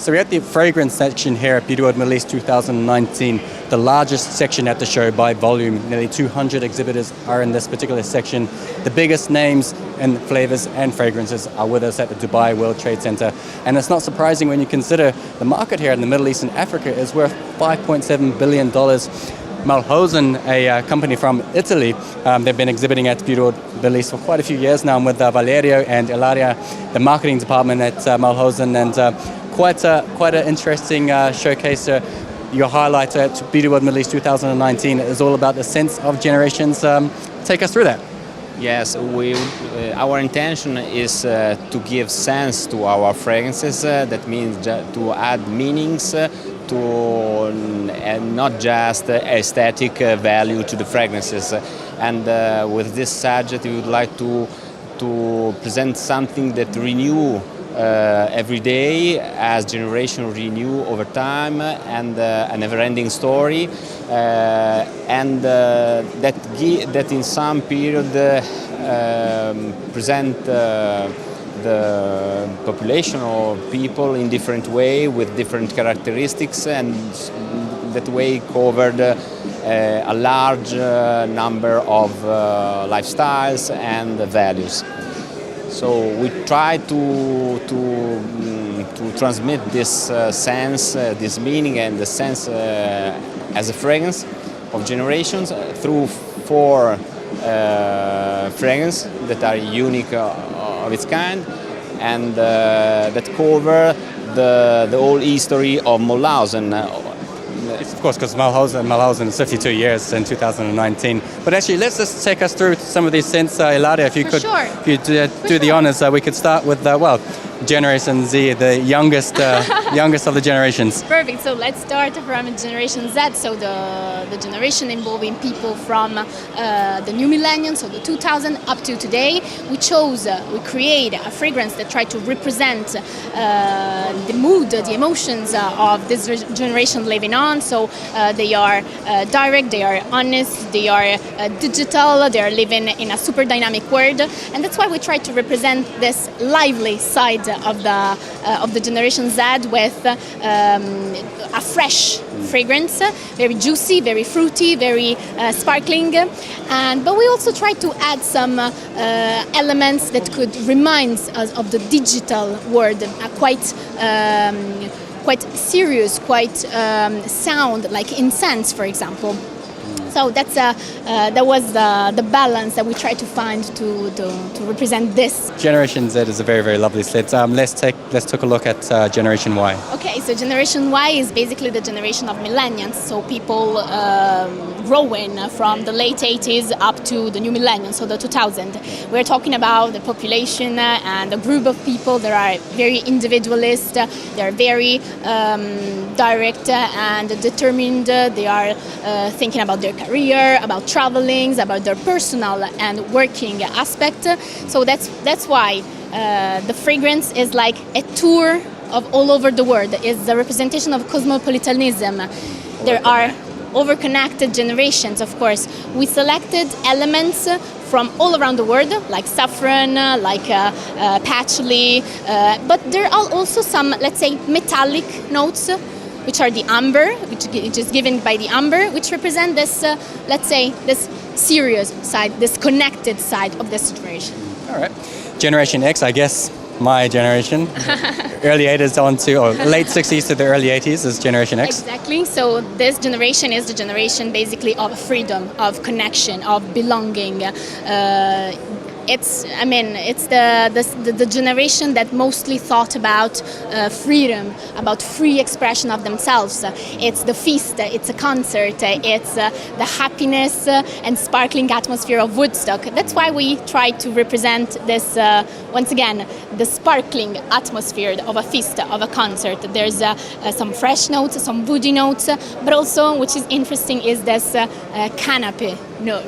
So we're at the fragrance section here at Beautyworld Middle East 2019, the largest section at the show by volume. Nearly 200 exhibitors are in this particular section. The biggest names and flavors and fragrances are with us at the Dubai World Trade Center. And it's not surprising when you consider the market here in the Middle East and Africa is worth $5.7 billion. Moellhausen, a company from Italy, they've been exhibiting at Beautyworld Middle East for quite a few years now. I'm with Valerio and Ilaria, the marketing department at Moellhausen, and quite an interesting showcase. Your highlight at Beautyworld Middle East 2019 is all about the sense of generations. Take us through that. Yes, our intention is to give sense to our fragrances. That means to add meanings and not just aesthetic value to the fragrances. And with this subject, we would like to present something that renew every day as generation renew over time, and a never-ending story, and that in some period present the population or people in different way with different characteristics, and that way covered a large number of lifestyles and values. So we try to transmit this sense, this meaning and the sense as a fragrance of generations through 4 fragrances that are unique of its kind, and that cover the whole history of Moellhausen. Of course, because Moellhausen is 52 years in 2019. But actually, let's just take us through some of these scents, Ilaria, if you could. Sure. If you do the honors, we could start with Generation Z, the youngest of the generations. Perfect. So let's start from Generation Z. So the generation involving people from the new millennium, so the 2000 up to today. We create a fragrance that tried to represent the mood, the emotions of this generation living on. So they are direct, they are honest, they are digital, they are living in a super dynamic world, and that's why we try to represent this lively side of the Generation Z with a fresh fragrance, very juicy, very fruity, very sparkling, but we also try to add some elements that could remind us of the digital world, quite serious, quite sound, like incense, for example. So that was the balance that we tried to find to represent this. Generation Z is a very, very lovely scent. Let's take a look at Generation Y. Okay, so Generation Y is basically the generation of millennials, so people growing from the late 80s up to the new millennium, so the 2000. We're talking about the population and a group of people that are very individualist, they're very direct and determined, they are thinking about their career, about traveling, about their personal and working aspect. So that's why the fragrance is like a tour of all over the world. It's the representation of cosmopolitanism. There are overconnected generations, of course. We selected elements from all around the world, like saffron, like patchouli, but there are also some, let's say, metallic notes, which are the amber, which is given by the amber, which represent this, let's say, this serious side, this connected side of this generation. All right. Generation X, I guess, my generation. Early 80s on to, or late 60s to the early 80s is Generation X. Exactly. So this generation is the generation basically of freedom, of connection, of belonging. It's the generation that mostly thought about freedom, about free expression of themselves. It's the feast, it's a concert, it's the happiness and sparkling atmosphere of Woodstock. That's why we try to represent this, once again, the sparkling atmosphere of a feast, of a concert. There's some fresh notes, some woody notes, but also, which is interesting, is this canapé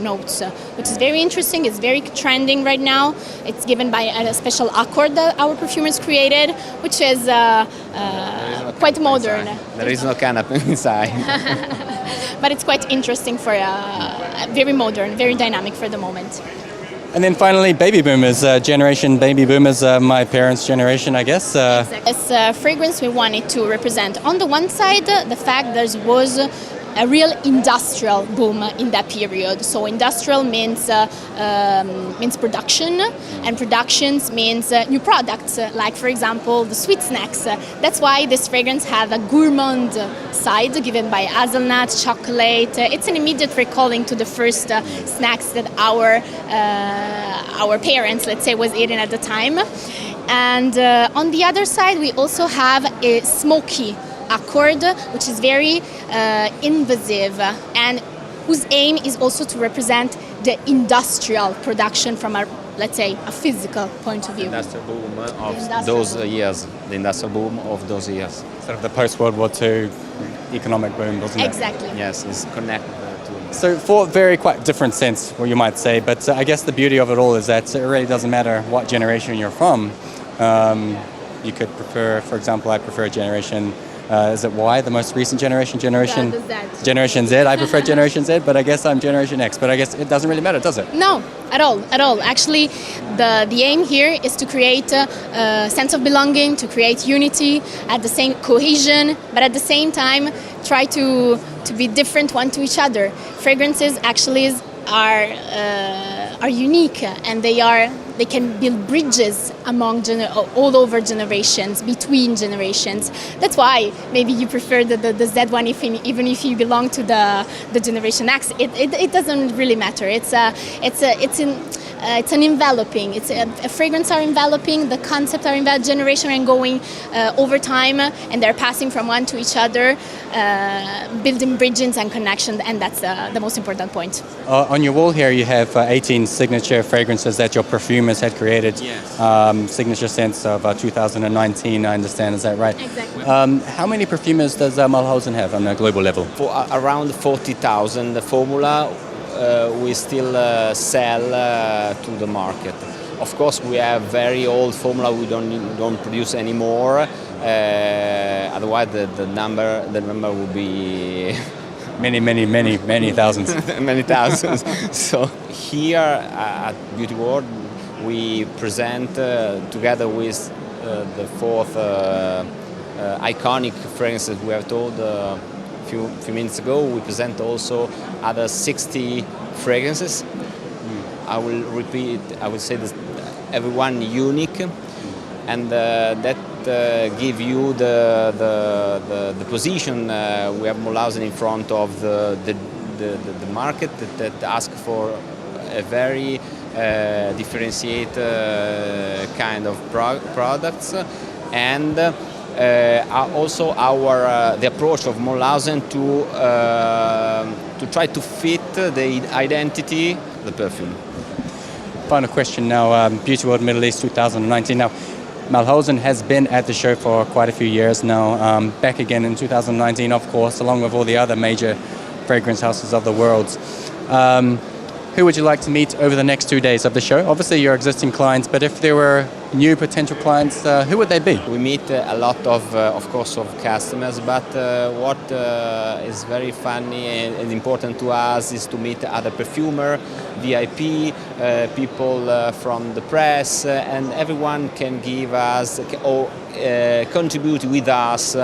notes, which is very interesting. It's very trending right now. It's given by a special accord that our perfumers created, which is quite modern. There is no canopy inside. But it's quite interesting for very modern, very dynamic for the moment. And then finally, baby boomers, generation baby boomers, my parents' generation, I guess. As fragrance, we wanted to represent, on the one side, the fact there was a real industrial boom in that period. So industrial means production, and productions means new products, like for example the sweet snacks. That's why this fragrance has a gourmand side given by hazelnut, chocolate. It's an immediate recalling to the first snacks that our parents, let's say, was eating at the time. And on the other side, we also have a smoky accord, which is very invasive and whose aim is also to represent the industrial production from a, let's say, a physical point of view. Industrial boom of those years. The industrial boom of those years. Sort of the post-World War II economic boom, wasn't it? Exactly. Yes, it's connected to. So for very quite different sense, well, you might say, but I guess the beauty of it all is that it really doesn't matter what generation you're from. You could prefer, for example, I prefer Generation is it Y, the most recent generation? Generation Z. I prefer Generation Z, but I guess I'm Generation X. But I guess it doesn't really matter, does it? No, at all. Actually, the aim here is to create a sense of belonging, to create unity, at the same cohesion, but at the same time try to be different one to each other. Fragrances actually are unique, and they can build bridges among all over generations, between generations. That's why maybe you prefer the Z one, even if you belong to the Generation X. It doesn't really matter. It's an enveloping. A fragrance are enveloping. The concept are enveloping. Generation are going over time, and they're passing from one to each other, building bridges and connections, and that's the most important point. On your wall here, you have 18 signature fragrances that your perfumers had created. Yes. Signature scents of 2019, I understand. Is that right? Exactly. How many perfumers does Moellhausen have on a global level? For around 40,000 formula. We still sell to the market. Of course, we have very old formula we don't produce anymore. Otherwise, the number would be Many thousands. many thousands. So here at Beautyworld, we present together with the fourth iconic fragrances we have told. Few minutes ago, we present also other 60 fragrances. I will repeat. I will say this: everyone unique, and that give you the position. We have Moellhausen in front of the market that ask for a very differentiated kind of products, and also the approach of Moellhausen to try to fit the identity, the perfume. Final question now, Beautyworld Middle East 2019. Now, Moellhausen has been at the show for quite a few years now, back again in 2019, of course, along with all the other major fragrance houses of the world. Who would you like to meet over the next 2 days of the show? Obviously, your existing clients, but if there were new potential clients, who would they be? We meet a lot of course, of customers, but what is very funny and important to us is to meet other perfumer, VIP, people from the press, and everyone can give us or contribute with us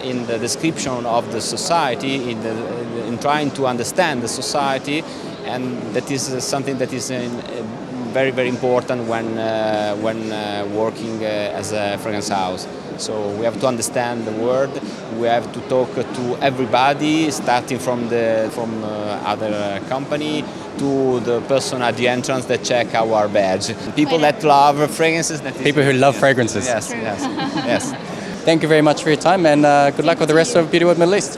in the description of the society, in trying to understand the society. And that is something that is very, very important when working as a fragrance house. So we have to understand the world. We have to talk to everybody, starting from other company to the person at the entrance that check our badge. People that love fragrances. People who love fragrances. Yes. Thank you very much for your time, and good luck with the rest of Beautyworld Middle East.